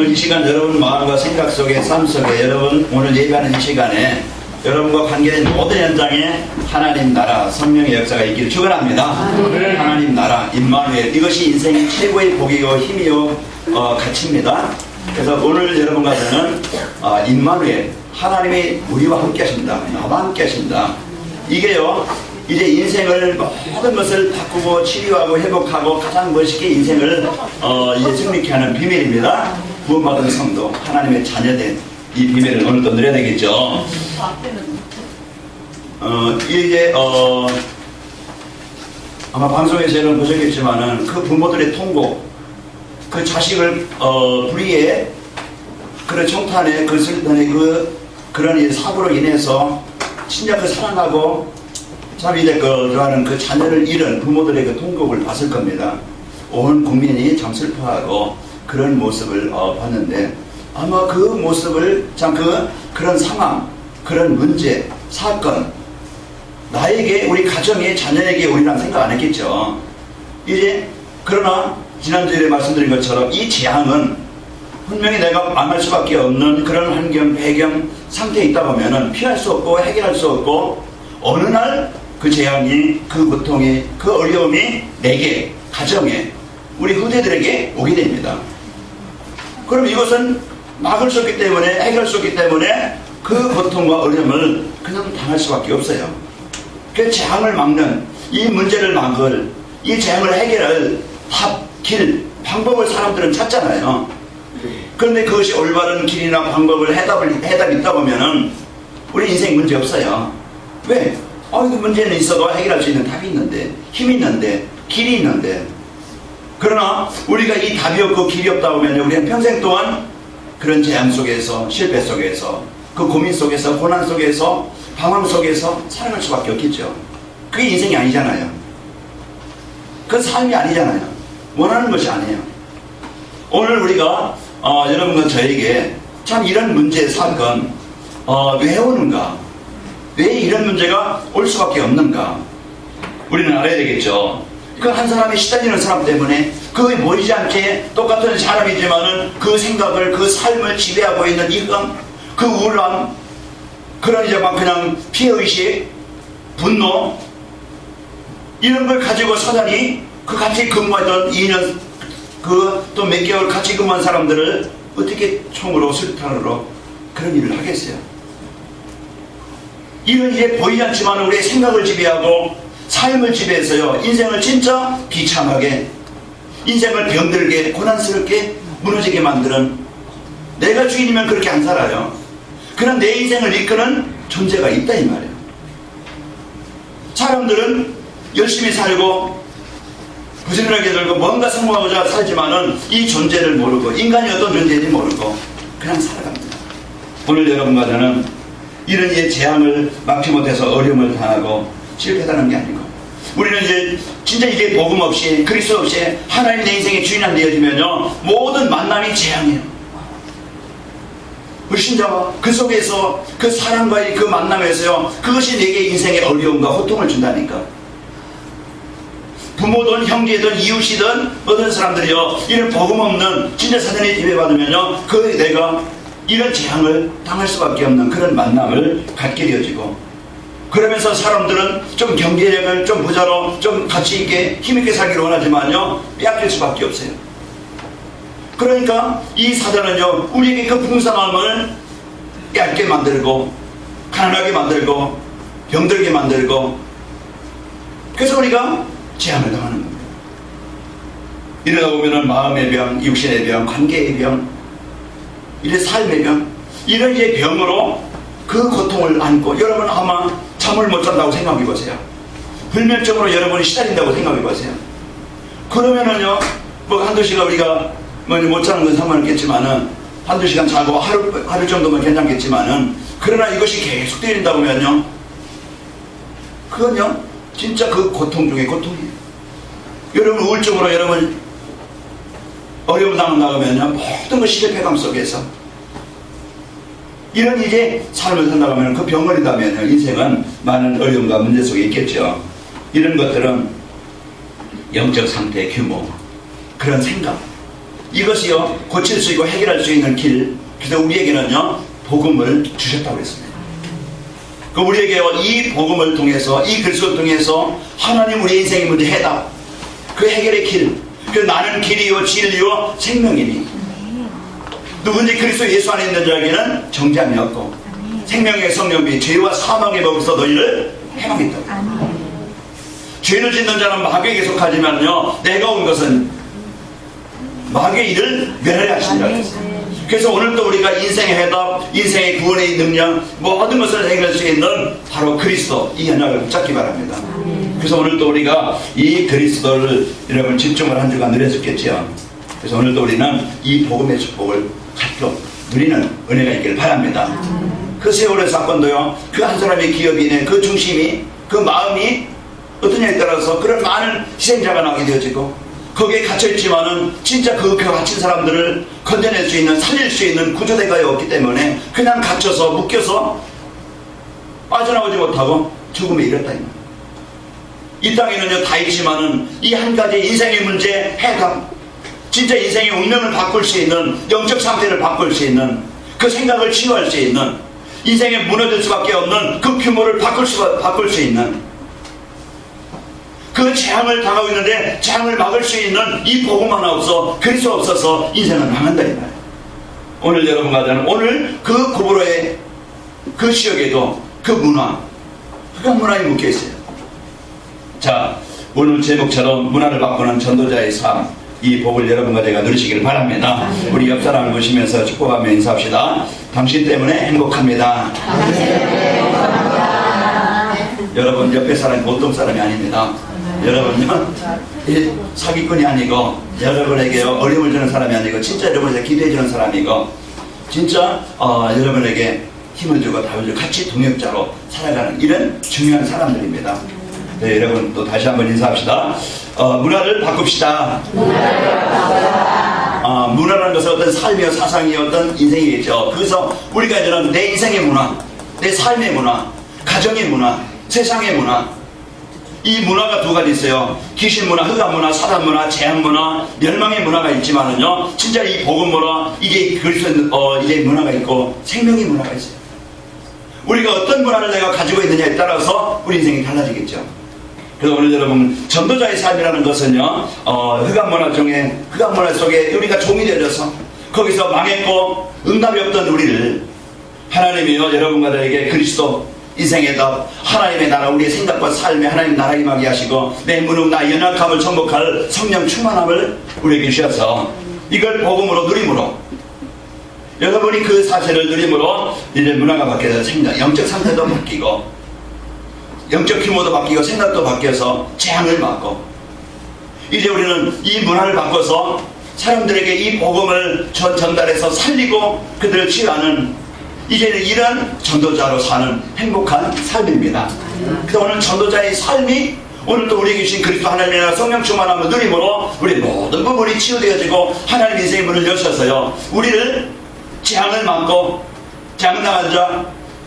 오늘 이 시간 여러분 마음과 생각 속에 삶 속에 여러분 오늘 예배하는 이 시간에 여러분과 관계된 모든 현장에 하나님 나라 성령의 역사가 있기를 축원합니다. 하나님 나라 임마누엘 이것이 인생의 최고의 복이요 힘이요 가치입니다. 그래서 오늘 여러분과 저는 임마누엘 하나님이 우리와 함께 하신다. 나와 함께 하신다. 이게요 이제 인생을 모든 것을 바꾸고 치료하고 회복하고 가장 멋있게 인생을 이제 승리케 하는 비밀입니다. 구원받은 성도 하나님의 자녀된 이 비밀을 오늘 또 누려야 되겠죠. 이제 아마 방송에서 여러분 보셨겠지만은 그 부모들의 통곡, 그 자식을 불의에 그런 총탄에 그 슬픔에 그런 이 사고로 인해서 친자를 사랑하고 참 이제 그러한 그 자녀를 잃은 부모들의 그 통곡을 봤을 겁니다. 온 국민이 참 슬퍼하고 그런 모습을 봤는데 아마 그 모습을 참 그런 상황, 그런 문제, 사건 나에게 우리 가정에 자녀에게 우리는 생각 안 했겠죠. 이제 그러나 지난주에 말씀드린 것처럼 이 재앙은 분명히 내가 망할 수밖에 없는 그런 환경, 배경, 상태에 있다 보면은 피할 수 없고 해결할 수 없고 어느 날 그 재앙이, 그 고통이, 그 어려움이 내게, 가정에, 우리 후대들에게 오게 됩니다. 그럼 이것은 막을 수 없기 때문에, 해결할 수 없기 때문에 그 고통과 어려움을 그냥 당할 수밖에 없어요. 그 재앙을 막는, 이 문제를 막을, 이 재앙을 해결할 답, 길, 방법을 사람들은 찾잖아요. 그런데 그것이 올바른 길이나 방법을 해답이 있다 보면은 우리 인생 문제 없어요. 왜? 그 문제는 있어도 해결할 수 있는 답이 있는데, 힘이 있는데, 길이 있는데. 그러나 우리가 이 답이 없고 길이 없다 보면 우리는 평생 동안 그런 재앙 속에서, 실패 속에서, 그 고민 속에서, 고난 속에서, 방황 속에서 살아갈 수밖에 없겠죠. 그게 인생이 아니잖아요. 그건 삶이 아니잖아요. 원하는 것이 아니에요. 오늘 우리가 여러분과 저에게 참 이런 문제, 사건 왜 오는가? 왜 이런 문제가 올 수밖에 없는가? 우리는 알아야 되겠죠. 그 한 사람이 시달리는 사람 때문에 그 보이지 않게 똑같은 사람이지만은 그 생각을, 그 삶을 지배하고 있는 이감, 그 우울함, 그런 이제 막 그냥 피해의식, 분노, 이런 걸 가지고 사단이 그 같이 근무하던 2년, 또 몇 개월 같이 근무한 사람들을 어떻게 총으로, 술탄으로 그런 일을 하겠어요? 이는 이제 보이지 않지만 우리의 생각을 지배하고 삶을 지배해서요 인생을 진짜 비참하게, 인생을 병들게, 고난스럽게 무너지게 만드는, 내가 주인이면 그렇게 안 살아요. 그런 내 인생을 이끄는 존재가 있다 이 말이에요. 사람들은 열심히 살고 부지런하게 살고 뭔가 성공하고자 살지만은 이 존재를 모르고, 인간이 어떤 존재인지 모르고 그냥 살아갑니다. 오늘 여러분과 저는 이런 이제 재앙을 막지 못해서 어려움을 당하고 실패하는 게 아니고, 우리는 이제 진짜 이제 복음 없이, 그리스도 없이 하나님 내 인생의 주인이 되어지면요 모든 만남이 재앙이에요. 우리 신자와 그 속에서 그 사람과의 그 만남에서요 그것이 내게 인생의 어려움과 고통을 준다니까. 부모든 형제든 이웃이든 어떤 사람들이요 이런 복음 없는 진짜 사단의 지배받으면요 그 내가 이런 재앙을 당할 수밖에 없는 그런 만남을 갖게 되어지고, 그러면서 사람들은 좀 경제력을 좀 부자로 좀 가치 있게 힘있게 살기를 원하지만요 빼앗길 수밖에 없어요. 그러니까 이 사단은요 우리에게 그 풍성함을 얇게 만들고 가난하게 만들고 병들게 만들고, 그래서 우리가 재앙을 당하는 겁니다. 이러다 보면은 마음의 병, 육신의 병, 관계의 병, 이런 삶의 병, 이런 이제 병으로 그 고통을 안고, 여러분 아마 잠을 못 잔다고 생각해 보세요. 불면증으로 여러분이 시달린다고 생각해 보세요. 그러면은요 뭐 한두 시간 우리가 못 자는 건 상관없겠지만은 한두 시간 자고 하루 정도면 괜찮겠지만은, 그러나 이것이 계속 때린다 보면요 그건요 진짜 그 고통 중에 고통이에요. 여러분 우울증으로 여러분 어려움 당한다 그러면요 모든 것이 실패감 속에서 이런 이제 삶을 산다고 하면 그 병원이라면 인생은 많은 어려움과 문제 속에 있겠죠. 이런 것들은 영적 상태, 규모, 그런 생각, 이것이요 고칠 수 있고 해결할 수 있는 길. 그래서 우리에게는요 복음을 주셨다고 했습니다. 그 우리에게 이 복음을 통해서 이 그리스도를 통해서 하나님 우리 인생의 문제 해답, 그 해결의 길, 그 나는 길이요 진리요 생명이니 누군지 그리스도 예수 안에 있는 자에게는 정죄함이 없고 생명의 성령이 죄와 사망의 법에서 너희를 해방했다. 죄를 짓는 자는 마귀에게 속하지만요 내가 온 것은 마귀의 일을 멸하려 하시니라. 그래서 오늘도 우리가 인생의 해답, 인생의 구원의 능력, 모든 것을 해결할 수 있는 바로 그리스도, 이 언약을 붙잡기 바랍니다. 그래서 오늘도 우리가 이 그리스도를 여러분 집중을 한 주간 누렸었겠지요. 그래서 오늘도 우리는 이 복음의 축복을 가득 누리는 은혜가 있기를 바랍니다. 그 세월의 사건도요 그 한 사람의 기업인의 그 중심이, 그 마음이 어떠냐에 따라서 그런 많은 희생자가 나오게 되어지고 거기에 갇혀있지만은 진짜 그 갇힌 사람들을 건져낼 수 있는, 살릴 수 있는 구조대가 없기 때문에 그냥 갇혀서 묶여서 빠져나오지 못하고 죽음에 이랬다. 이 땅에는요 다 있지만은 이 한 가지 인생의 문제 해답, 진짜 인생의 운명을 바꿀 수 있는, 영적 상태를 바꿀 수 있는, 그 생각을 치유할 수 있는, 인생에 무너질 수밖에 없는 그 규모를 바꿀 수 있는, 그 재앙을 당하고 있는데 재앙을 막을 수 있는 이 복음 하나 없어, 그리스도 없어서 인생은 망한다 이 말이에요. 오늘 여러분과는 오늘 그 고보로의 그 지역에도 그 문화, 흑암 문화에 묶여 있어요. 자, 오늘 제목처럼 문화를 바꾸는 전도자의 삶, 이 복을 여러분과 제가 누리시길 바랍니다. 우리 옆 사람을 보시면서 축복하며 인사합시다. 당신 때문에 행복합니다. 여러분 옆에 사람이 보통 사람이 아닙니다. 여러분요 사기꾼이 아니고 여러분에게 어려움을 주는 사람이 아니고 진짜 여러분에게 기도해 주는 사람이고 진짜 여러분에게 힘을 주고 답을 주고 같이 동역자로 살아가는 이런 중요한 사람들입니다. 네, 여러분 또 다시 한번 인사합시다. 문화를 바꿉시다. 문화라는 것은 어떤 삶이요 사상이요 어떤 인생이겠죠. 그래서 우리가 이제는 내 인생의 문화, 내 삶의 문화, 가정의 문화, 세상의 문화, 이 문화가 두 가지 있어요. 귀신 문화, 흑암 문화, 사단 문화, 재앙 문화, 멸망의 문화가 있지만은요 진짜 이 복음 문화, 이게 그리스도 이제 문화가 있고 생명의 문화가 있어요. 우리가 어떤 문화를 내가 가지고 있느냐에 따라서 우리 인생이 달라지겠죠. 그래서 오늘 여러분 전도자의 삶이라는 것은요 흑암 문화 중에, 흑암 문화 속에 우리가 종이 되어져서 거기서 망했고 응답이 없던 우리를 하나님이요 여러분과 저에게 그리스도 인생의 답, 하나님의 나라, 우리의 생각과 삶에 하나님 나라 임하게 하시고 내 무능 나 연약함을 정복할 성령 충만함을 우리에게 주셔서 이걸 복음으로 누림으로 여러분이 그 사실을 누림으로 이제 문화가 바뀌어서 생각, 영적 상태도 바뀌고 영적 규모도 바뀌고 생각도 바뀌어서 재앙을 막고 이제 우리는 이 문화를 바꿔서 사람들에게 이 복음을 전달해서 살리고 그들을 치유하는 이제는 이런 전도자로 사는 행복한 삶입니다. 그래서 오늘 전도자의 삶이 오늘도 우리에게 주신 그리스도 하나님의 성령 충만함을 누림으로 우리 모든 부분이 치유되어지고 하나님 인생의 문을 여셔서요 우리를 재앙을 막고 재앙당한 자,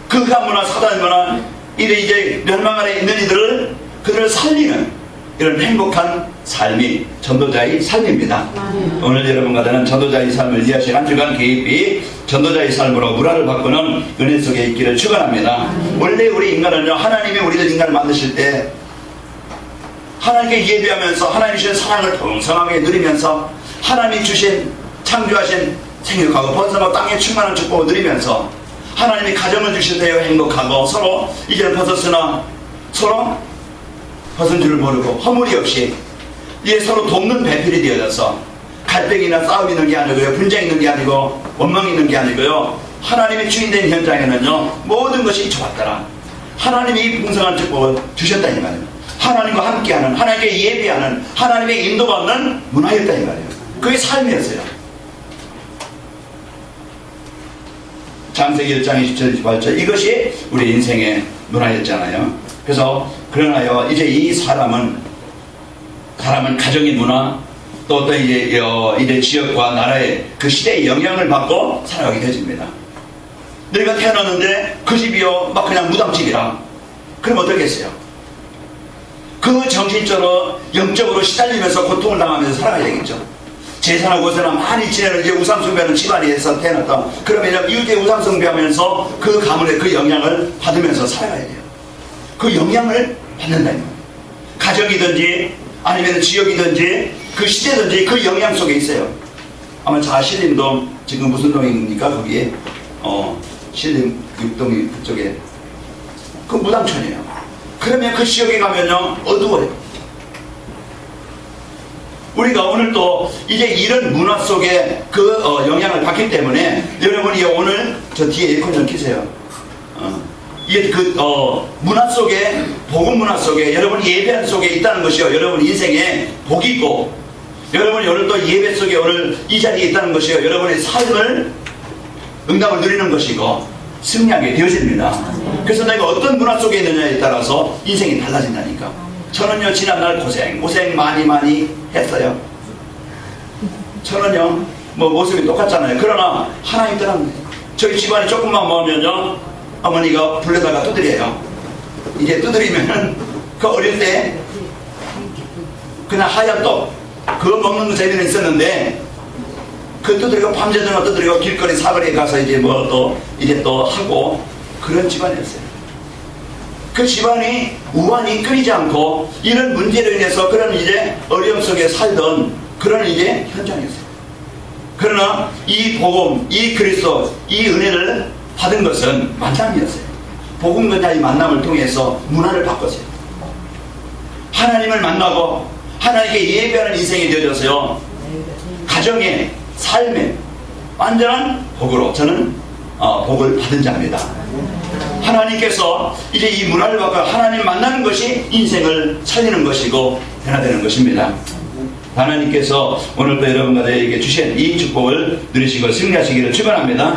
그 흑암 문화, 사단 문화, 이제 멸망 아래 있는 이들을 그들을 살리는 이런 행복한 삶이 전도자의 삶입니다. 오늘 여러분과 저는 전도자의 삶을 이해하실 한 주간 깊이 전도자의 삶으로 문화를 바꾸는 은혜 속에 있기를 축원합니다. 원래 우리 인간은요 하나님이 우리들 인간을 만드실 때 하나님께 예배하면서 하나님 주신 사랑을 풍성하게 누리면서 하나님이 주신 창조하신 생육하고 번성하고 땅에 충만한 축복을 누리면서 하나님이 가정을 주실 때에 행복하고 서로 이제는 벗었으나 서로 벗은 줄을 모르고 허물이 없이 이제 서로 돕는 배필이 되어져서 갈등이나 싸움이 있는 게 아니고요 분쟁이 있는 게 아니고 원망이 있는 게 아니고요 하나님의 주인된 현장에는요 모든 것이 좋았더라. 하나님이 이 풍성한 축복을 주셨다 이 말이에요. 하나님과 함께하는, 하나님께 예배하는, 하나님의 인도받는 문화였다 이 말이에요. 그게 삶이었어요. 창세기 1장 27절 28절 이것이 우리 인생의 문화였잖아요. 그래서 그러나요 이제 이 사람은 가정의 문화 또 어떤 이제 지역과 나라의 그 시대의 영향을 받고 살아가게 되집니다. 내가 태어났는데 그 집이요 막 그냥 무당집이라 그럼 어떻겠어요? 그 정신적으로 영적으로 시달리면서 고통을 당하면서 살아가야 되겠죠. 제사나 고사나 많이 지내는 이제 우상숭배하는 집안에서 태어났다. 그러면 이웃의 우상숭배하면서 그 가문의 그 영향을 받으면서 살아가야 돼요. 그 영향을 받는다는 거예요. 가정이든지 아니면 지역이든지 그 시대든지 그 영향 속에 있어요. 아마 신림동 지금 무슨 동입니까? 거기에 신림 6동이 그쪽에 그 무당촌이에요. 그러면 그 지역에 가면요 어두워요. 우리가 오늘 또 이제 이런 문화 속에 그 영향을 받기 때문에 여러분이 오늘 저 뒤에 에어컨 좀 켜세요. 이게 그 문화 속에 복음 문화 속에 여러분 예배 속에 있다는 것이요. 여러분 인생에 복이고 여러분이 오늘 또 예배 속에 오늘 이 자리에 있다는 것이요. 여러분의 삶을 응답을 누리는 것이고 승리하게 되어집니다. 그래서 내가 어떤 문화 속에 있느냐에 따라서 인생이 달라진다니까. 저는요 지난날 고생 많이 했어요. 저는요 뭐 모습이 똑같잖아요. 그러나 하나님 떠난 저희 집안이 조금만 모으면요 어머니가 불러다가 두드려요. 이제 두드리면은 그 어릴 때 그냥 하얀 떡 그거 먹는 재미는 있었는데 그 두드리고 밤새도록 두드리고 길거리 사거리에 가서 이제 뭐 또 이제 또 하고 그런 집안이었어요. 그 집안이 우환이 끊이지 않고 이런 문제로 인해서 그런 이제 어려움 속에 살던 그런 이제 현장이었어요. 그러나 이 복음, 이 그리스도, 이 은혜를 받은 것은 만남이었어요. 복음과 이 만남을 통해서 문화를 바꿨어요. 하나님을 만나고 하나님께 예배하는 인생이 되어져서요. 가정의 삶에 완전한 복으로 저는 복을 받은 자입니다. 하나님께서 이제 이 문화를 바꿔 하나님 만나는 것이 인생을 살리는 것이고 변화되는 것입니다. 하나님께서 오늘도 여러분과 저에게 주신 이 축복을 누리시고 승리하시기를 축원합니다.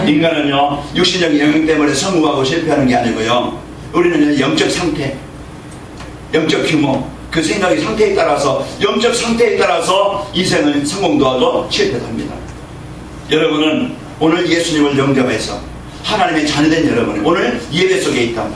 인간은요 육신적인 영역 때문에 성공하고 실패하는 게 아니고요 우리는 영적 상태, 영적 규모 그 생각의 상태에 따라서 영적 상태에 따라서 인생은 성공도 하고 실패도 합니다. 여러분은 오늘 예수님을 영접해서 하나님의 자녀된 여러분이 오늘 예배 속에 있다.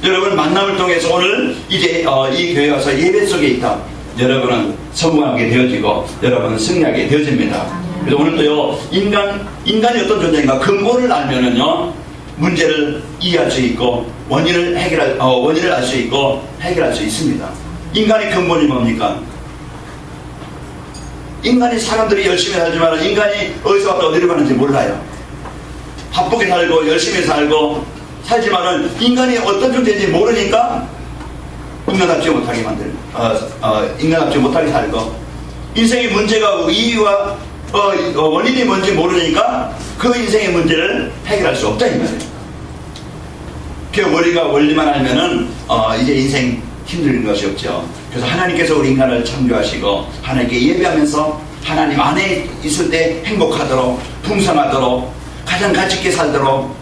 여러분 만남을 통해서 오늘 이제 이 교회 와서 예배 속에 있다. 여러분은 성공하게 되어지고 여러분은 승리하게 되어집니다. 그래서 오늘도요 인간이 어떤 존재인가 근본을 알면은요 문제를 이해할 수 있고 원인을 알 수 있고 해결할 수 있습니다. 인간의 근본이 뭡니까? 인간이 사람들이 열심히 살지만 인간이 어디서 왔다 어디로 가는지 몰라요. 바쁘게 살고 열심히 살고 살지만은 인간이 어떤 존재인지 모르니까 인간답지 못하게 만들고 인간답지 못하게 살고 인생의 문제가 이유와 원인이 뭔지 모르니까 그 인생의 문제를 해결할 수 없다 이 말이에요. 그 원리만 알면은 이제 인생 힘든 것이 없죠. 그래서 하나님께서 우리 인간을 창조하시고 하나님께 예배하면서 하나님 안에 있을 때 행복하도록 풍성하도록 가장 가치 있게 살도록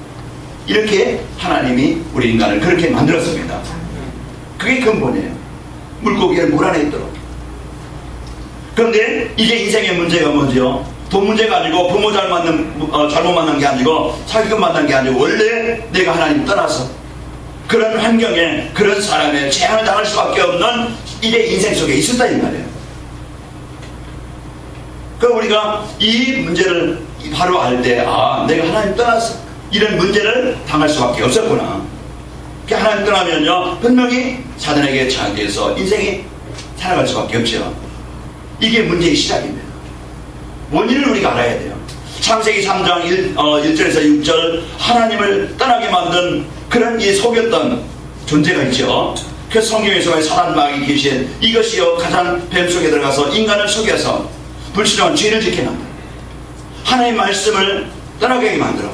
이렇게 하나님이 우리 인간을 그렇게 만들었습니다. 그게 근본이에요. 물고기를 물 안에 있도록. 그런데 이제 인생의 문제가 뭐죠? 돈 문제가 아니고 부모 잘못 만난 게 아니고 사기꾼 만난 게 아니고 원래 내가 하나님 떠나서 그런 환경에 그런 사람의 재앙을 당할 수밖에 없는 이제 인생 속에 있었다 이 말이에요. 그럼 우리가 이 문제를 바로 알 때 내가 하나님 떠나서 이런 문제를 당할 수밖에 없었구나. 하나님 떠나면요 분명히 사단에게 장악돼서 인생이 살아갈 수밖에 없죠. 이게 문제의 시작입니다. 원인을 우리가 알아야 돼요. 창세기 3장 1절에서 6절 하나님을 떠나게 만든 그런 속였던 존재가 있죠. 그 성경에서 사단마귀 계신 이것이요 가장 뱀 속에 들어가서 인간을 속여서 불순종한 죄를 짓게 만들어 하나님의 말씀을 떠나게 하게 만들어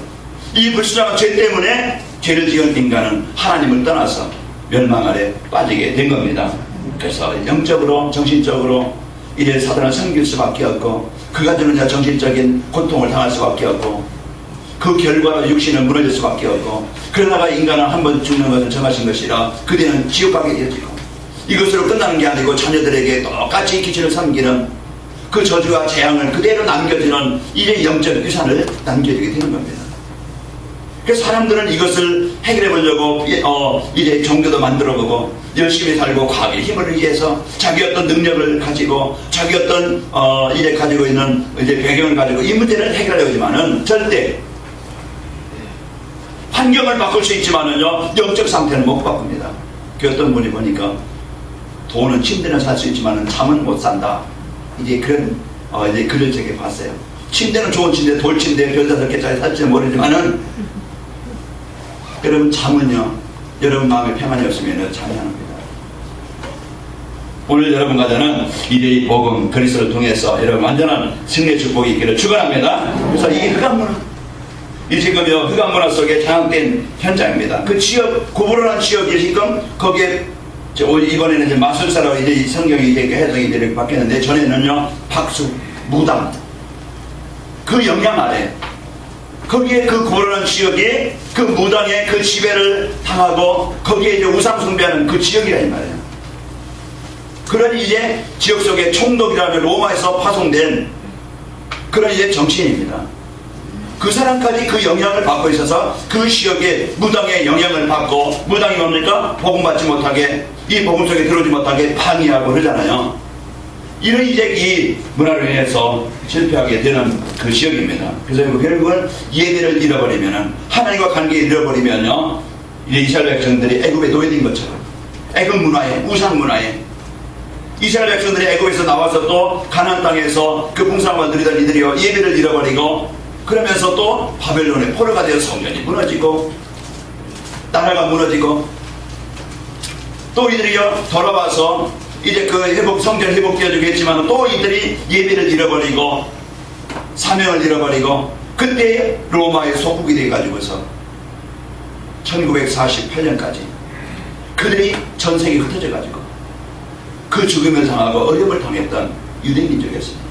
이 불순종한 죄 때문에 죄를 지은 인간은 하나님을 떠나서 멸망 아래 빠지게 된 겁니다. 그래서 영적으로 정신적으로 이제 사단을 섬길 수밖에 없고 그가 주는 정신적인 고통을 당할 수밖에 없고 그 결과로 육신은 무너질 수밖에 없고 그러다가 인간은 한번 죽는 것을 정하신 것이라 그대는 지옥 가게 되어지고 이것으로 끝나는 게 아니고 자녀들에게 똑같이 기준을 섬기는 그 저주와 재앙을 그대로 남겨주는 이제 영적 유산을 남겨주게 되는 겁니다. 그래서 사람들은 이것을 해결해 보려고 이제 종교도 만들어 보고 열심히 살고 과학의 힘을 의지해서 자기 어떤 능력을 가지고 자기 어떤 이제 가지고 있는 이제 배경을 가지고 이 문제를 해결하려고 하지만은 절대 환경을 바꿀 수 있지만은요 영적 상태는 못 바꿉니다. 그 어떤 분이 보니까 돈은 침대는 살 수 있지만은 잠은 못 산다. 이제 그런 이제 글을 제게 봤어요. 침대는 좋은 침대, 돌침대, 별 5개짜리 살지는 모르지만은 여러분 잠은요 여러분 마음에 평안이 없으면 잠이 안 옵니다. 오늘 여러분과 저는 이제 이 복음 그리스도를 통해서 여러분 완전한 승리의 축복이 있기를 축원합니다. 그래서 이게 흑암문화, 이 지금요 흑암문화 속에 장악된 현장입니다. 그 지역 구부러난 지역이 지금 거기에 이번에는 이제 마술사라고 이제 이 성경이 이제 해석이 이렇게 바뀌었는데 전에는요 박수, 무당 그 영향 아래 거기에 그 구부러난 지역이 그 무당의 그 지배를 당하고 거기에 이제 우상 숭배하는 그 지역이라 이 말이에요. 그런 이제 지역 속에 총독이라는 로마에서 파송된 그런 이제 정치인입니다. 그 사람까지 그 영향을 받고 있어서 그 지역에 무당의 영향을 받고 무당이 뭡니까? 복음 받지 못하게 이 복음 속에 들어오지 못하게 방해하고 그러잖아요. 이런 이제 이 문화로 인해서 실패하게 되는 그 지역입니다. 그래서 결국은 예배를 잃어버리면은 하나님과 관계를 잃어버리면요 이제 이스라엘 백성들이 애굽에 노예된 것처럼 애굽 문화에 우상 문화에 이스라엘 백성들이 애굽에서 나와서 또 가나안 땅에서 그 풍성함을 누리던 이들이요 예배를 잃어버리고 그러면서 또 바벨론의 포로가 되어 성전이 무너지고 나라가 무너지고 또 이들이요 돌아와서 이제 그 회복 성전 회복되어주겠지만 또 이들이 예배를 잃어버리고 사명을 잃어버리고 그때 로마의 속국이 되어가지고서 1948년까지 그들이 전 세계에 흩어져가지고 그 죽음을 당하고 어려움을 당했던 유대민족이었습니다.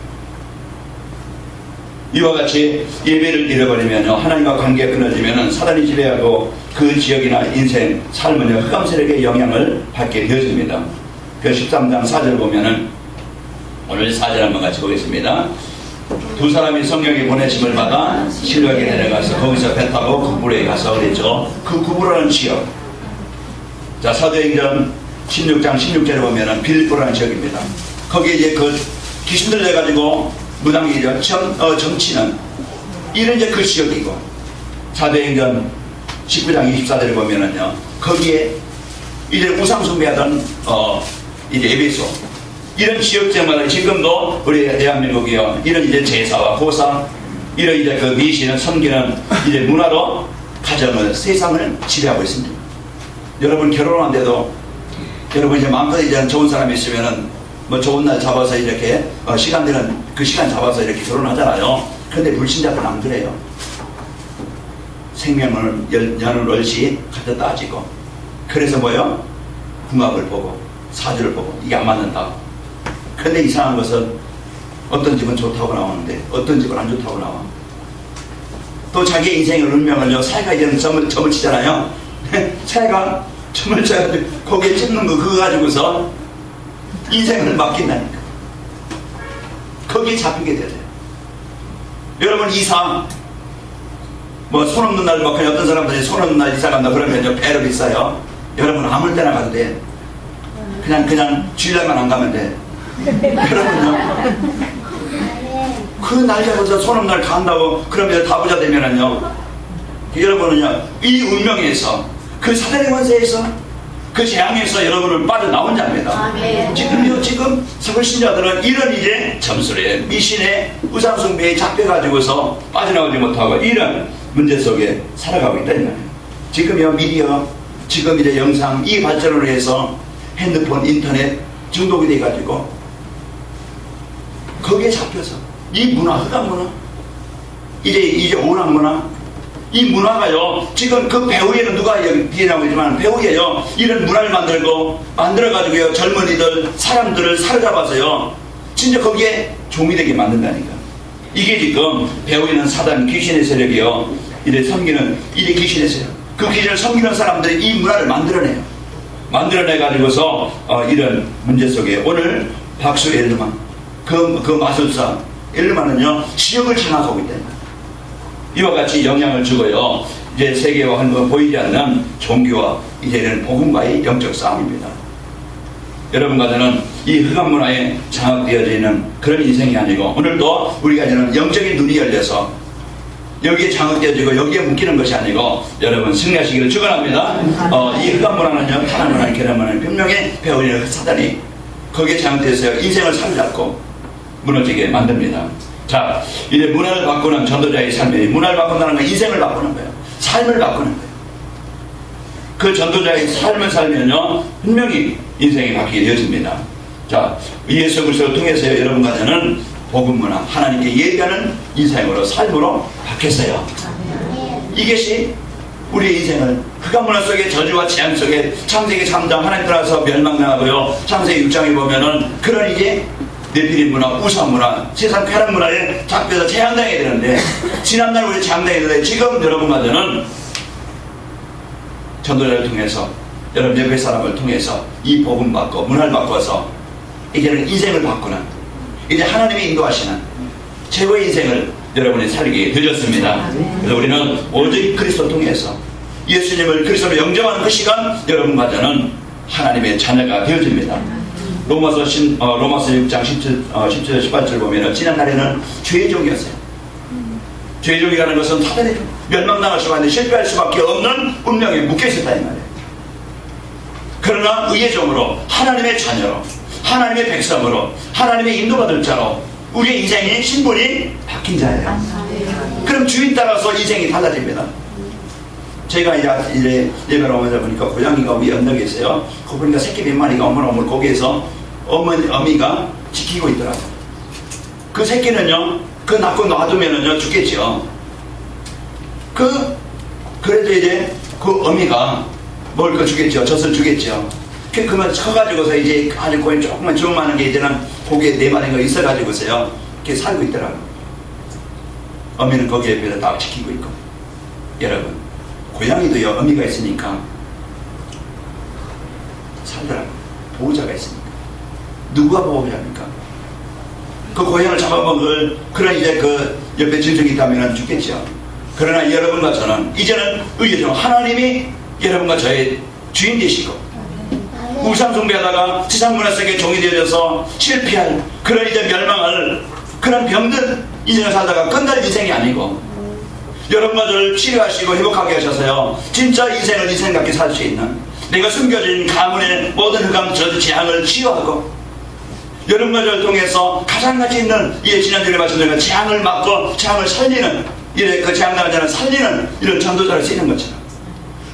이와 같이 예배를 잃어버리면 하나님과 관계가 끊어지면 사단이 지배하고 그 지역이나 인생, 삶은 흑암 세력의 영향을 받게 되어집니다. 그 13장 4절 보면은 오늘 4절 한번 같이 보겠습니다. 두 사람이 성령의 보내심을 받아 실로에 내려가서 거기서 배 타고 구부로에 가서 그랬죠. 그 구부로라는 지역, 자 사도행전 16장 16절에 보면은 빌립보라는 지역입니다. 거기에 이제 그 귀신 들려가지고 무당이죠. 정치는 이런 이제 그 지역이고 사도행전 19장 24절에 보면은요 거기에 이제 우상숭배하던 이제 에베소 이런 지역들마다 지금도 우리 대한민국이요 이런 이제 제사와 보상 이런 이제 그 미신을 섬기는 이제 문화로 가정을 세상을 지배하고 있습니다. 여러분 결혼하는데도 여러분 이제 마음껏 이제 좋은 사람이 있으면은 뭐 좋은 날 잡아서 이렇게 시간 되는 그 시간 잡아서 이렇게 결혼하잖아요. 근데 불신자들은 안 그래요. 생명을 여는 얼씨 갖다 따지고 그래서 뭐요? 궁합을 보고 사주를 보고 이게 안 맞는다. 근데 이상한 것은 어떤 집은 좋다고 나오는데 어떤 집은 안 좋다고 나와. 또 자기의 인생의 운명을요 사회가 이제는 점을 치잖아요. 사회가 점을 쳐가지고 거기에 찍는 거 그거 가지고서 인생을 맡긴다니까. 거기에 잡히게 되죠. 여러분 이사 뭐 손 없는 날 뭐 그냥 어떤 사람들이 손 없는 날 이사 간다 그러면요 배로 비싸요. 여러분 아무 때나 가도 돼. 그냥 주일날만 안 가면 돼. 여러분요 그 날 잡아서 손 없는 날 간다고 그러면 다 부자 되면은요 여러분은요 이 운명에서 그 사단의 권세에서 그 재앙에서 여러분을 빠져나온 자입니다. 지금 서울신자들은 이런 이제 점술에 미신에 우상숭배에 잡혀가지고서 빠져나오지 못하고 이런 문제 속에 살아가고 있다 이 말이에요. 지금요 미디어 지금 이제 영상 이 발전으로 해서 핸드폰 인터넷 중독이 돼가지고 거기에 잡혀서 이 문화 흑암 문화 이제 오락 문화 이 문화가요 지금 그 배후에는 누가 여기 비난하고 있지만 배후에요 이런 문화를 만들어가지고요 젊은이들 사람들을 사로잡아서요 진짜 거기에 종이 되게 만든다니까. 이게 지금 배후에는 사단 귀신의 세력이요 이래 섬기는 이래 귀신의 세력 그 귀신을 섬기는 사람들이 이 문화를 만들어내가지고서 이런 문제 속에 오늘 박수 엘르만 그 마술사 엘르만은요 지역을 장악하고 있다. 이와 같이 영향을 주고요 이제 세계와 하는 건 보이지 않는 종교와 이제는 복음과의 영적 싸움입니다. 여러분과 저는 이 흑암 문화에 장악되어지는 그런 인생이 아니고, 오늘도 우리가 이제는 영적인 눈이 열려서 여기에 장악되어지고 여기에 묶이는 것이 아니고, 여러분 승리하시기를 축원합니다. 이 흑암 문화는요, 타락 문화, 계란 문화는 분명히 배우는 사단이 거기에 장악되어서 인생을 사로잡고 무너지게 만듭니다. 자, 이제 문화를 바꾸는 전도자의 삶이, 문화를 바꾼다는 건 인생을 바꾸는 거예요. 삶을 바꾸는 거예요. 그 전도자의 삶을 살면요, 분명히 인생이 바뀌게 되어집니다. 자, 예수 그리스도를 통해서 여러분과 저는 복음 문화, 하나님께 예배하는 인생으로, 삶으로 바뀌었어요. 이것이 우리의 인생을 흑암 문화 속의 저주와 재앙 속에 창세기 3장 하나님 따라서 멸망당하고요, 창세기 6장에 보면은 그런 이제 네피림 문화, 우상 문화, 세상 쾌락 문화에 잡혀서 재앙당해야 되는데, 지난날 우리 재앙당해야 되는데, 지금 여러분과 저는 전도자를 통해서, 여러분 옆에 사람을 통해서 이 복음 받고 문화를 바꿔서 이제는 인생을 바꾸는, 이제 하나님이 인도하시는 최고의 인생을 여러분이 살게 되었습니다. 그래서 우리는 오직 그리스도를 통해서 예수님을 그리스도로 영접하는 그 시간, 여러분과 저는 하나님의 자녀가 되어집니다. 로마서 6장 17, 18절 보면 지난날에는 죄의 종이었어요. 죄의 종이라는 것은 사단의 멸망당할 수밖에, 실패할 수밖에 없는 운명에 묶여있었다 이 말이에요. 그러나 의의 종으로, 하나님의 자녀로, 하나님의 백성으로, 하나님의 인도받을 자로 우리의 인생이 신분이 바뀐 자예요. 그럼 주인 따라서 인생이 달라집니다. 제가 이제 예배를 오면서 보니까 고양이가 위에 언덕에 있어요. 그거 보니까 새끼 몇 마리가 어물어물 거기에서 어미가 지키고 있더라고요. 그 새끼는요, 그 낳고 놔두면은요 죽겠죠. 그래도 이제 그 어미가 먹을 거 주겠죠. 젖을 주겠죠. 그러면 커가지고서 이제 아주 거의 조금만 주먹만한 게 이제는 고기에 4마리가 있어가지고서요, 이렇게 살고 있더라고요. 어미는 거기 옆에서 다 지키고 있고. 여러분, 고양이도요, 어미가 있으니까 살더라고요. 보호자가 있으니까. 누가 보호자입니까? 그 고양이를 잡아먹을 그런 이제 그 옆에 질적이 있다면 죽겠죠. 그러나 여러분과 저는 이제는 의의 종, 하나님이 여러분과 저의 주인 되시고, 우상 숭배하다가 지상 문화 속에 종이 되어져서 실패할 그런 이제 멸망할 그런 병든 인생을 살다가 끝날 인생이 아니고, 여러분과 저를 치료하시고 회복하게 하셔서요, 진짜 인생을 인생답게 살 수 있는, 내가 숨겨진 가문의 모든 흑암 저주 재앙을 치유하고, 여러분과 저를 통해서 가장 가치 있는, 지난주에 말씀드린 재앙을 막고 재앙을 살리는, 그 재앙당한 자를 살리는 이런 전도자를 쓰는 것처럼,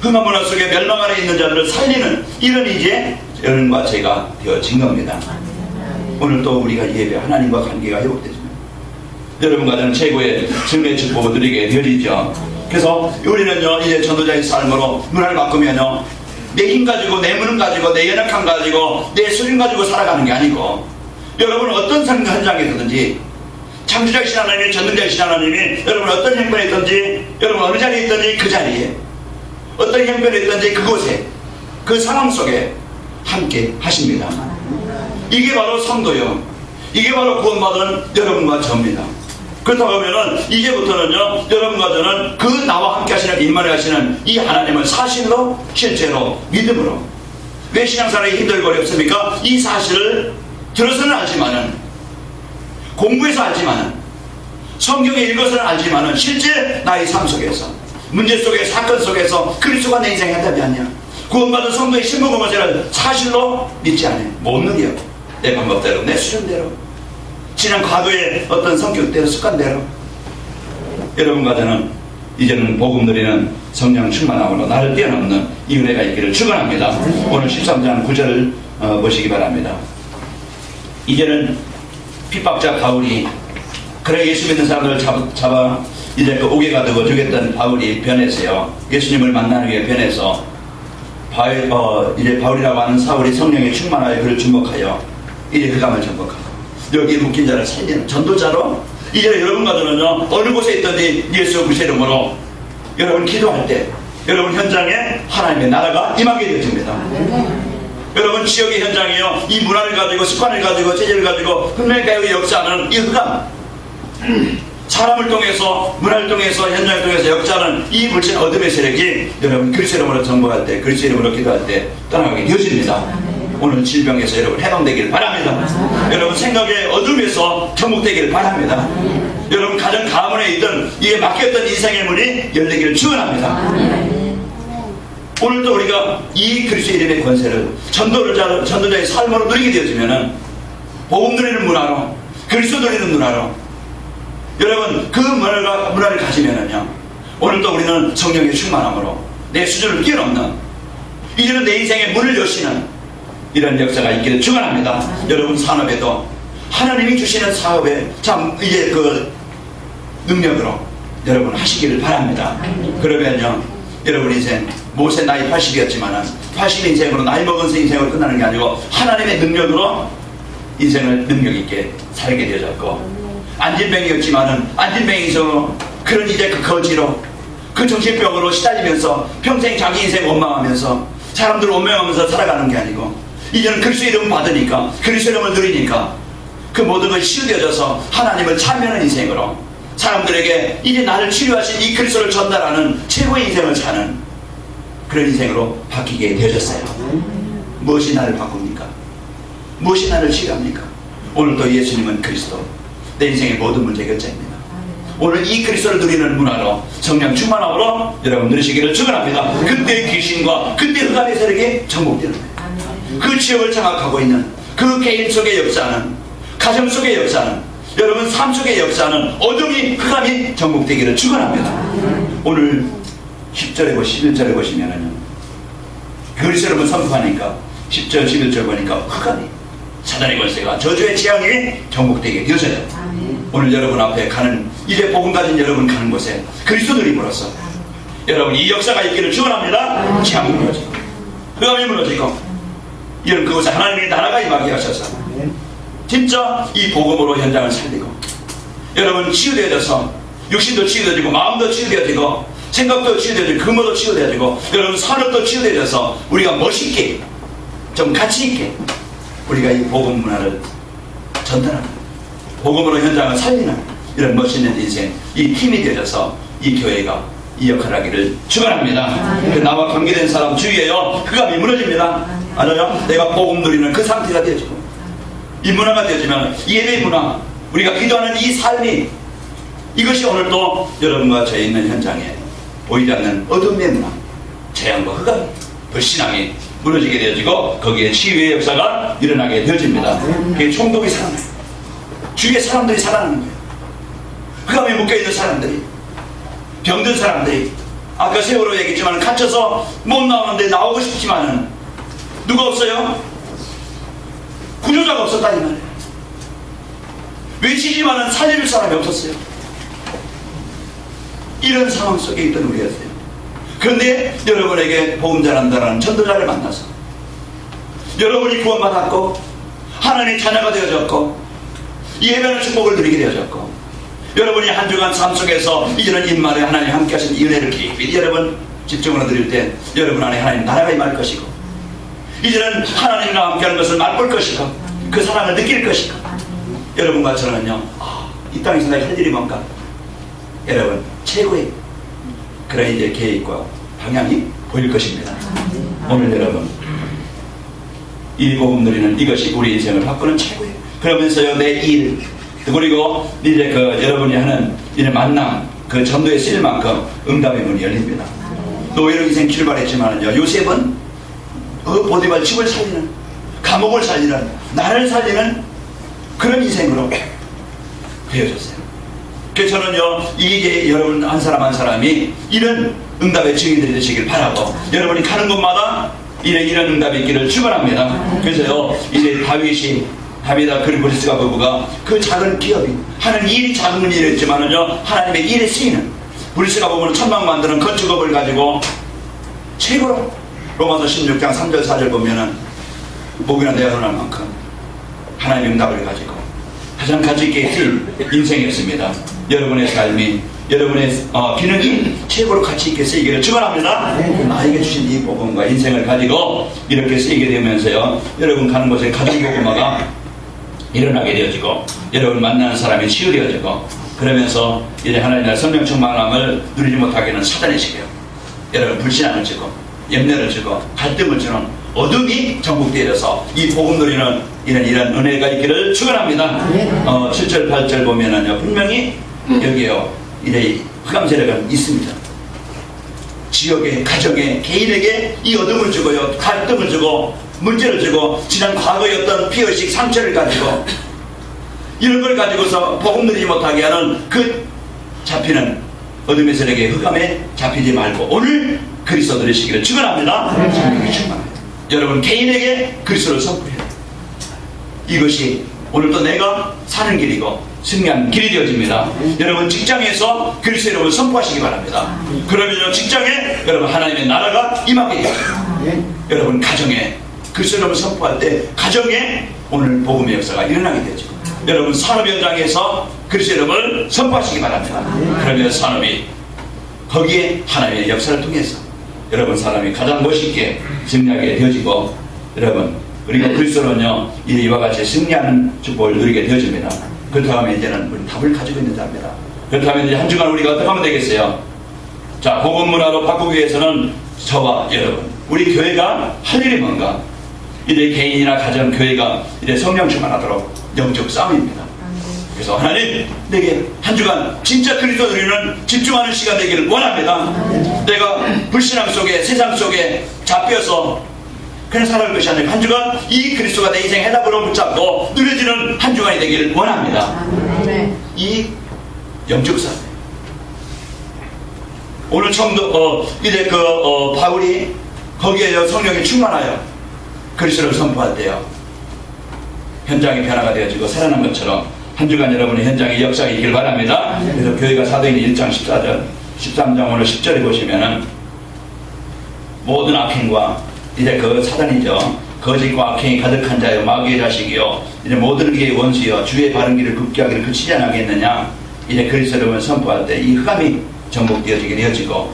흑암 문화 속에 멸망 아래 있는 자들을 살리는 이런 이제 여러분과 제가 되어진 겁니다. 오늘 또 우리가 예배, 하나님과 관계가 회복되지만 여러분과 저는 최고의 승리의 축복을 누리게 되어지죠. 그래서 우리는요, 이제 전도자의 삶으로 문화를 바꾸면요, 내 힘 가지고, 내 무능 가지고, 내 연약함 가지고, 내 수준 가지고 살아가는 게 아니고, 여러분 어떤 삶 현장에 있든지, 창조자이신 하나님이, 전능자이신 하나님이 여러분 어떤 형편에 있든지, 여러분 어느 자리에 있든지 그 자리에, 어떤 형편에 있든지 그곳에, 그 상황 속에 함께 하십니다. 이게 바로 성도요, 이게 바로 구원받은 여러분과 저입니다. 그렇다고 하면은 이제부터는요, 여러분과 저는 그 나와 함께 하시는, 임마누엘 하시는 이 하나님을 사실로, 실제로, 믿음으로. 왜 신앙생활이 힘들고 어렵습니까? 이 사실을 들어서는 알지만은, 공부해서 알지만은, 성경에 읽어서는 알지만은, 실제 나의 삶 속에서, 문제 속에, 사건 속에서 그리스도가 내 인생의 해답이 아니야. 구원받은 성도의 신분공고제를 사실로 믿지 않아요. 못 느껴. 내 방법대로, 내 수준대로, 지난 과거의 어떤 성격대로, 습관대로. 여러분과 저는 이제는 복음 누리는 성령 충만함으로 나를 뛰어넘는 이 은혜가 있기를 축원합니다. 오늘 13장 9절을 보시기 바랍니다. 이제는 핍박자 바울이, 그래 예수 믿는 사람들을 잡아 이제 그 옥에 가두고 죽였던 바울이 변해서요, 예수님을 만나기 위해 변해서 이제 바울이라고 하는 사울이 성령에 충만하여 그를 주목하여 이제 흑암을 정복하고 여기 묶인 자를 살리는 전도자로, 이제 여러분과 저는요, 어느 곳에 있든지 예수 그리스도 이름으로 여러분 기도할 때 여러분 현장에 하나님의 나라가 임하게 되어집니다. 여러분 지역의 현장이요, 이 문화를 가지고, 습관을 가지고, 체제를 가지고 분명히 배우기 역사하는 이 흑암, 사람을 통해서, 문화를 통해서, 현장을 통해서 역사하는 이 물질 어둠의 세력이 여러분 그리스도 이름으로 정복할 때, 그리스도 이름으로 기도할 때 떠나가게 되어집니다. 오늘 질병에서 여러분 해방되기를 바랍니다. 여러분 생각의 어둠에서 정복되기를 바랍니다. 여러분 가정 가문에 있던 이에 맡겼던 인생의 문이 열리기를 축원합니다. 오늘도 우리가 이 그리스도 이름의 권세를 전도자의 삶으로 누리게 되어지면은 복음 누리는 문화로, 그리스도 누리는 문화로, 여러분 그 문화를 가지면은요, 오늘도 우리는 성령의 충만함으로 내 수준을 뛰어넘는, 이제는 내 인생의 문을 여시는 이런 역사가 있기를 축원합니다. 여러분 산업에도 하나님이 주시는 사업에 참 이제 그 능력으로 여러분 하시기를 바랍니다. 그러면요, 여러분 인생 모세 나이 80이었지만은 80 인생으로, 나이 먹은 인생으로 끝나는 게 아니고 하나님의 능력으로 인생을 능력 있게 살게 되어졌고, 안진뱅이였지만은 안진뱅이에서 그런 이제 그 거지로, 그 정신병으로 시달리면서 평생 자기 인생 원망하면서 사람들 원망하면서 살아가는 게 아니고, 이제는 그리스도 이름 받으니까, 그리스도 이름을 누리니까 그 모든 것이 치유되어져서 하나님을 찬미하는 인생으로, 사람들에게 이제 나를 치료하신 이 그리스도를 전달하는 최고의 인생을 사는 그런 인생으로 바뀌게 되어졌어요. 무엇이 나를 바꿉니까? 무엇이 나를 치료합니까? 오늘도 예수님은 그리스도, 내 인생의 모든 문제 결정입니다. 오늘 이 그리스도를 누리는 문화로, 성령 충만함으로 여러분 누리시기를 축원합니다. 그때의 귀신과 그때 흑암의 세력이 정복되는 거예요. 그 지역을 장악하고 있는 그 개인 속의 역사는, 가정 속의 역사는, 여러분 삶 속의 역사는 어둠이, 흑암이 정복되기를 축원합니다. 오늘 10절에 11절에 보시면은 그리스도를 선포하니까 10절 11절 보니까 흑암이, 사단의 권세가, 저주의 재앙이 정복되게 되어져요. 오늘 여러분 앞에 가는, 이제 복음 가진 여러분 가는 곳에 그리스도 누림으로써 여러분 이 역사가 있기를 축원합니다. 재앙이 무너지고 흑암이 무너지고, 이런 그곳에 하나님의 나라가 임하게 하셔서 진짜 이 복음으로 현장을 살리고, 여러분 치유되어져서 육신도 치유되어지고, 마음도 치유되어지고, 생각도 치유되어지고, 근무도 치유되어지고, 여러분 산업도 치유되어져서 우리가 멋있게, 좀 가치있게 우리가 이 복음 문화를 전달하는, 복음으로 현장을 살리는 이런 멋있는 인생, 이 팀이 되어져서 이 교회가 이 역할을 하기를 축원합니다. 나와 관계된 사람 주위에요, 흑암이 무너집니다. 알아요? 내가 복음 누리는 그 상태가 되어지고, 이 문화가 되어지면 예배 문화, 우리가 기도하는 이 삶이, 이것이 오늘도 여러분과 저희 있는 현장에 보이지 않는 어둠의 문화, 재앙과 흑암, 불신앙이 무너지게 되어지고, 거기에 치유의 역사가 일어나게 되어집니다. 그게 총독이 살아나요. 주위에 사람들이 살아나는 거예요. 흑암에 묶여있는 사람들이, 병든 사람들이, 아까 세월호 얘기했지만 갇혀서 못 나오는데 나오고 싶지만은 누가 없어요? 구조자가 없었다니 말이에요. 외치지만은 살려줄 사람이 없었어요. 이런 상황 속에 있던 우리였어요. 그런데 여러분에게 복음 전한다라는 전도자를 만나서 여러분이 구원받았고 하나님의 자녀가 되어졌고 예배하는 축복을 누리게 되어졌고, 여러분이 한 주간 삶 속에서 이제는 인말에 하나님 함께 하신 이 은혜를 깊이 여러분 집중으로 드릴 때 여러분 안에 하나님 나라가 임할 것이고, 이제는 하나님과 함께하는 것을 맛볼 것이고, 그 사랑을 느낄 것이고, 여러분과 저는요, 이 땅에서 내가 할 일이 뭔가, 여러분 최고의 그런 이제 계획과 방향이 보일 것입니다. 오늘 여러분 이 복음 누리는 이것이 우리 인생을 바꾸는 최고예요. 그러면서요, 내 일, 그리고 이제 그 여러분이 하는 이런 만남, 그 전도에 쓰일 만큼 응답의 문이 열립니다. 노예로 인생 출발했지만요, 요셉은 보디발 집을 살리는, 감옥을 살리는, 나를 살리는 그런 인생으로 되어졌어요. 그래서 저는요, 이게 여러분 한 사람 한 사람이 이런 응답의 증인들이 되시길 바라고, 여러분이 가는 곳마다 이런 응답이 있기를 축원합니다. 그래서요, 이제 다윗과 그리스가 부부가 그 작은 기업이 하는 일이 작은 일이었지만은요, 하나님의 일에 쓰이는, 브리스가 보면 천막 만드는 건축업을 가지고 최고로 로마서 16장 3절 4절 보면은 목이나 내어놓을 만큼 하나님의 응답을 가지고 가장 가치있게 산 인생이었습니다. 여러분의 삶이, 여러분의 기능이 최고로 가치있게 쓰이기를 축원합니다. 나에게 주신 이 복음과 인생을 가지고 이렇게 쓰이게 되면서요, 여러분 가는 곳에 가정 복음화가 일어나게 되어지고, 여러분 만나는 사람이 치유되어지고, 그러면서 이제 하나님의 성령 충만함을 누리지 못하게는 사단의 시계요. 여러분 불신앙을 주고 염려를 주고 갈등을 주는 어둠이 전국되어서 이 복음 누리는 이런 은혜가 있기를 축원합니다. 7절 8절 보면은요 분명히 여기요 이래 흑암 세력가 있습니다. 지역에 가정에 개인에게 이 어둠을 주고요 갈등을 주고 문제를 주고 지난 과거의 어떤 피의식 상처를 가지고 이런 걸 가지고서 복음 누리지 못하게 하는 그 잡히는 어둠의 세력에 흑암에 잡히지 말고 오늘 그리스도 누리시기를 축원합니다. 여러분 개인에게 그리스도를 선포해요. 이것이 오늘도 내가 사는 길이고 승리한 길이 되어집니다. 여러분 직장에서 그리스도 이름을 선포하시기 바랍니다. 그러면 직장에 여러분 하나님의 나라가 임하게 되죠. 여러분 가정에 그리스도 이름을 선포할 때 가정에 오늘 복음의 역사가 일어나게 되죠. 여러분 산업 현장에서 그리스도 이름을 선포하시기 바랍니다. 그러면 산업이 거기에 하나님의 역사를 통해서 여러분 사람이 가장 멋있게 승리하게 되어지고 여러분 우리가 그리스도는요 이와 같이 승리하는 축복을 누리게 되어집니다. 그렇다면 이제는 우리 답을 가지고 있는 자입니다. 그렇다면 이제 한 주간 우리가 어떻게 하면 되겠어요? 자 복음 문화로 바꾸기 위해서는 저와 여러분 우리 교회가 할 일이 뭔가 이제 개인이나 가정 교회가 이제 성령 충만하도록 영적 싸움입니다. 그래서 하나님 내게 한 주간 진짜 그리스도 누리는 집중하는 시간 되기를 원합니다. 내가 불신앙 속에 세상 속에 잡혀서 그냥 살아갈 것이 아니라 한 주간 이 그리스도가 내 인생 해답으로 붙잡고 누려지는 한 주간이 되기를 원합니다. 이 영적 싸움 오늘 처음도 이제 바울이 거기에 성령이 충만하여 그리스도를 선포할 때요 현장이 변화가 되어지고 살아난 것처럼 한 주간 여러분의 현장의 역사가 있길 바랍니다. 그래서 교회가 사도행전 1장 14절 13장 오늘 10절에 보시면은 모든 악행과 이제 그 사단이죠. 거짓과 악행이 가득한 자여 마귀의 자식이요 이제 모든 게 원수여 주의 바른 길을 굽게 하기를 그치지 않겠느냐. 이제 그리스도를 선포할 때 이 흑암이 정복되어지게 되어지고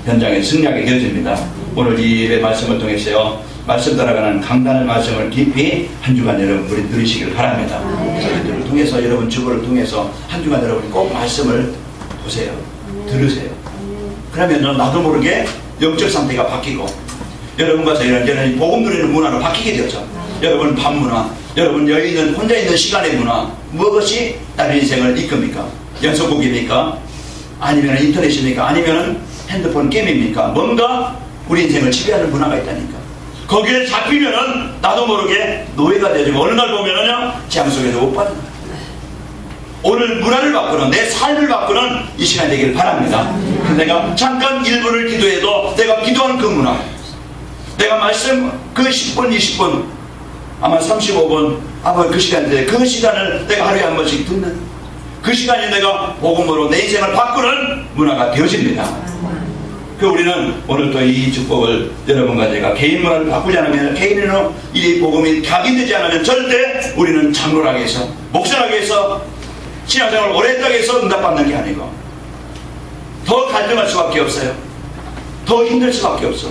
현장에 승리하게 되어집니다. 오늘 이 예배 말씀을 통해서요 말씀 따라가는 강단의 말씀을 깊이 한 주간 여러분 우리 누리시길 바랍니다. 저희들을 통해서 여러분 주보를 통해서 한 주간 여러분이 꼭 말씀을 보세요. 들으세요. 그러면 나도 모르게 영적 상태가 바뀌고 여러분과 저희는 복음 누리는 문화로 바뀌게 되죠. 여러분 밥 문화, 여러분 여인은 혼자 있는 시간의 문화 무엇이 나의 인생을 이끕니까? 연속곡입니까? 아니면 인터넷입니까? 아니면 핸드폰 게임입니까? 뭔가 우리 인생을 지배하는 문화가 있다니까. 거기에 잡히면은 나도 모르게 노예가 되어지고 어느 날 보면은요 재앙 속에서 못 받는 오늘 문화를 바꾸는 내 삶을 바꾸는 이 시간이 되길 바랍니다. 내가 잠깐 1분을 기도해도 내가 기도하는 그 문화 내가 말씀 그 10분 20분 아마 35분 아마 그 시간인데 그 시간을 내가 하루에 한 번씩 듣는 그 시간이 내가 복음으로 내 인생을 바꾸는 문화가 되어집니다. 그 우리는 오늘 또 이 축복을 여러분과 제가 개인 문화를 바꾸지 않으면 개인으로 이 복음이 각인되지 않으면 절대 우리는 장로라고 해서 목사라고 해서 신앙생활을 오래 했다고 해서 응답받는 게 아니고 더 갈등할 수밖에 없어요. 더 힘들 수밖에 없어.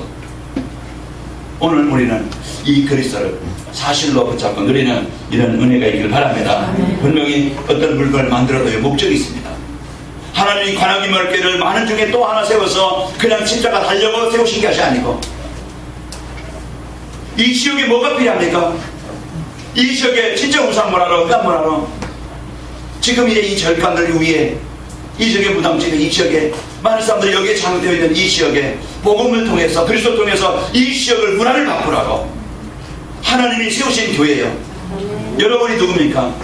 오늘 우리는 이 그리스도를 사실로 붙잡고 누리는 이런 은혜가 있기를 바랍니다. 분명히 어떤 물건을 만들어도 목적이 있습니다. 하나님이 관악이 멀게를 많은 중에 또 하나 세워서 그냥 십자가 달려고 세우신 것이 아니고 이 지역에 뭐가 필요합니까? 이 지역에 진짜 우상문화로 흑암문화로 지금 이제 이 절간들 위에 이 지역의 무당집에 이 지역에 많은 사람들이 여기에 장되어 있는 이 지역에 복음을 통해서 그리스도 통해서 이 지역을 문화를 바꾸라고 하나님이 세우신 교회예요. 여러분이 누굽니까?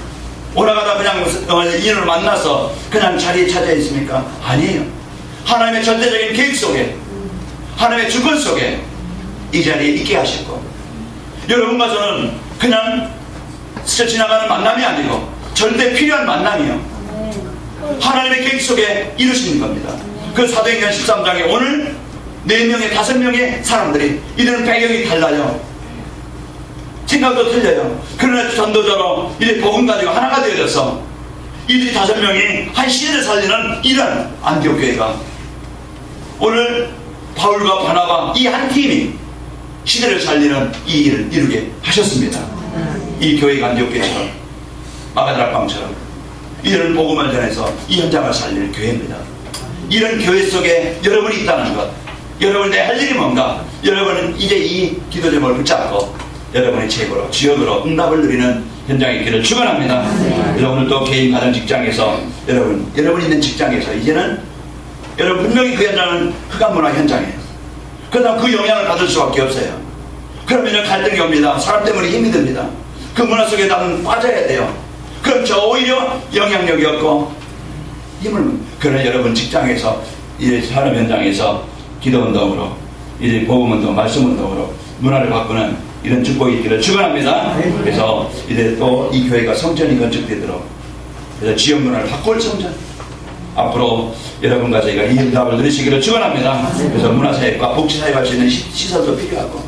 오라가다 그냥 인연을 만나서 그냥 자리에 찾아 있습니까? 아니에요. 하나님의 절대적인 계획 속에 하나님의 주권 속에 이 자리에 있게 하셨고 여러분과 저는 그냥 스쳐 지나가는 만남이 아니고 절대 필요한 만남이요 하나님의 계획 속에 이루시는 겁니다. 그 사도행전 13장에 오늘 4명의 5명의 사람들이 이들은 배경이 달라요. 생각도 틀려요. 그러나 전도자로 이제 복음 가지고 하나가 되어져서 이들이 5명이 한 시대를 살리는 이런 안디옥 교회가 오늘 바울과 바나바 이 한 팀이 시대를 살리는 이 일을 이루게 하셨습니다. 이 교회가 안디옥 교회처럼 마가다락방처럼 이런 복음을 전해서 이 현장을 살릴 교회입니다. 이런 교회 속에 여러분이 있다는 것, 여러분 내 할 일이 뭔가, 여러분은 이제 이 기도 제목을 붙잡고 여러분의 책으로 지역으로 응답을 누리는 현장이 있기를 축원합니다. 그래서 오늘 또 개인 가정 직장에서 여러분 있는 직장에서 이제는 여러분 분명히 그 현장은 흑암문화 현장이에요. 그다음 그 영향을 받을 수밖에 없어요. 그러면 갈등이 옵니다. 사람 때문에 힘이 듭니다. 그 문화 속에 나는 빠져야 돼요. 그럼 저 오히려 영향력이 없고 힘을. 그러나 여러분 직장에서 이 산업 현장에서 기도운동으로 이제 복음운동, 말씀운동으로 문화를 바꾸는 이런 축복이 있기를 축원합니다. 그래서 이제 또 이 교회가 성전이 건축되도록, 그래서 지역 문화를 바꿀 성전, 앞으로 여러분과 저희가 이 응답을 누리시기를 축원합니다. 그래서 문화사역과 복지사역할 수 있는 시설도 필요하고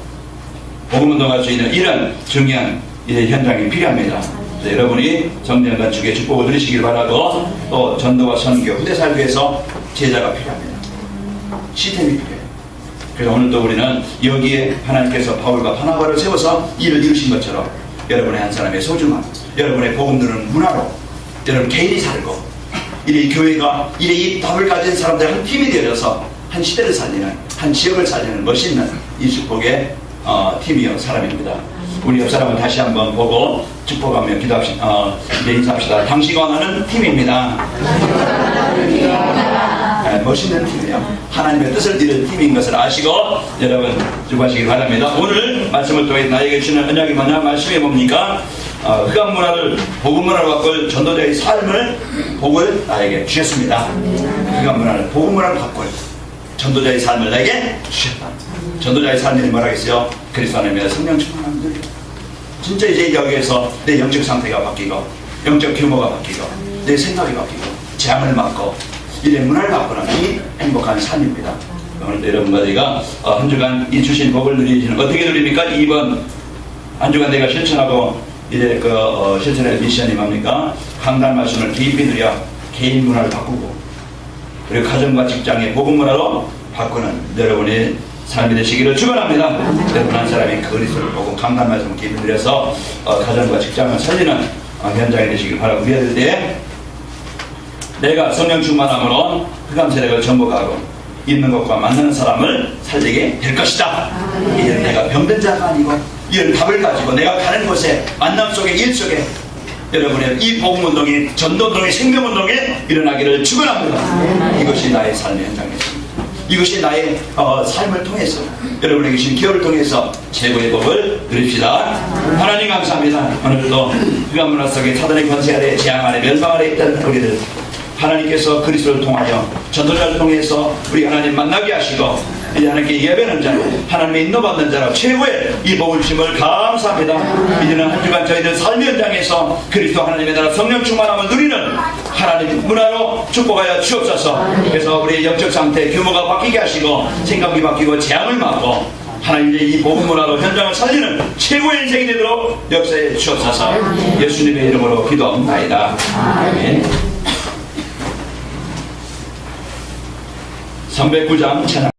복음운동할 수 있는 이런 중요한 이제 현장이 필요합니다. 그래서 여러분이 성전 건축의 축복을 누리시길 바라고, 또 전도와 선교, 후대살교에서 제자가 필요합니다. 시스템이 필요해요. 그래서 오늘도 우리는 여기에 하나님께서 바울과 바나바를 세워서 일을 이루신 것처럼 여러분의 한 사람의 소중함, 여러분의 복음 누리는 문화로 여러분 개인이 살고, 이래 교회가 이래 이 답을 가진 사람들 한 팀이 되어서 한 시대를 살리는, 한 지역을 살리는 멋있는 이 축복의 팀이요 사람입니다. 우리 옆 사람을 다시 한번 보고 축복하며 기도합시다. 이제 인사합시다. 당신과 나는 팀입니다. 멋있는 팀이에요. 하나님의 뜻을 이룬 팀인 것을 아시고 여러분 축복하시기 바랍니다. 오늘 말씀을 통해 나에게 주는 언약이 뭐냐? 말씀이 뭡니까? 흑암 문화를 복음 문화로 바꿀 전도자의 삶을, 복을 나에게 주셨습니다. 흑암 문화를 복음 문화로 바꿀 전도자의 삶을 나에게 주셨다. 전도자의 삶이 뭐라겠어요? 그리스도 안에 성령 충만함을 누려. 진짜 이제 여기에서 내 영적 상태가 바뀌고, 영적 규모가 바뀌고, 내 생각이 바뀌고, 재앙을 막고, 이래 문화를 바꾸는 이 행복한 삶입니다. 오늘도 여러분과 저희가 한 주간 이 주신 복을 누리시는, 어떻게 누립니까? 2번 한 주간 내가 실천하고 이제 실천의 미션이 뭡니까? 강단 말씀을 깊이 누려 개인 문화를 바꾸고, 그리고 가정과 직장의 복음 문화로 바꾸는 여러분의 삶이 되시기를 축원합니다. 여러분 한 사람이 그리스도를 보고 강단 말씀을 깊이 누려서 가정과 직장을 살리는 현장이 되시길 바라고, 우리들 때 내가 성령 충만함으로 흑암 세력을 정복하고 있는 것과 만나는 사람을 살리게 될 것이다. 이제는 내가 병든 자가 아니고 이런 답을 가지고 내가 가는 곳에, 만남 속에, 일 속에 여러분의 이 복음운동이, 전도운동이, 생명운동이 일어나기를 축원합니다. 이것이 나의 삶의 현장이었습니다. 이것이 나의 삶을 통해서, 여러분에게 주신 기회를 통해서 최고의 복을 누립시다. 하나님 감사합니다. 오늘도 흑암 문화 속에 사단의 권세 아래, 재앙 아래, 멸망 아래 있던 우리들, 하나님께서 그리스도를 통하여 전도자를 통해서 우리 하나님 만나게 하시고, 이제 하나님께 예배하는 자, 하나님의 인도받는 자로 최고의 이 복을 주심을 감사합니다. 이제는 한 주간 저희들 삶의 현장에서 그리스도 하나님의 나라 성령 충만함을 누리는 하나님 문화로 축복하여 주옵소서. 그래서 우리의 영적 상태, 규모가 바뀌게 하시고, 생각이 바뀌고, 재앙을 막고, 하나님의 이 복음 문화로 현장을 살리는 최고의 인생이 되도록 역사해 주옵소서. 예수님의 이름으로 기도합니다. 아멘. 309장 찬양.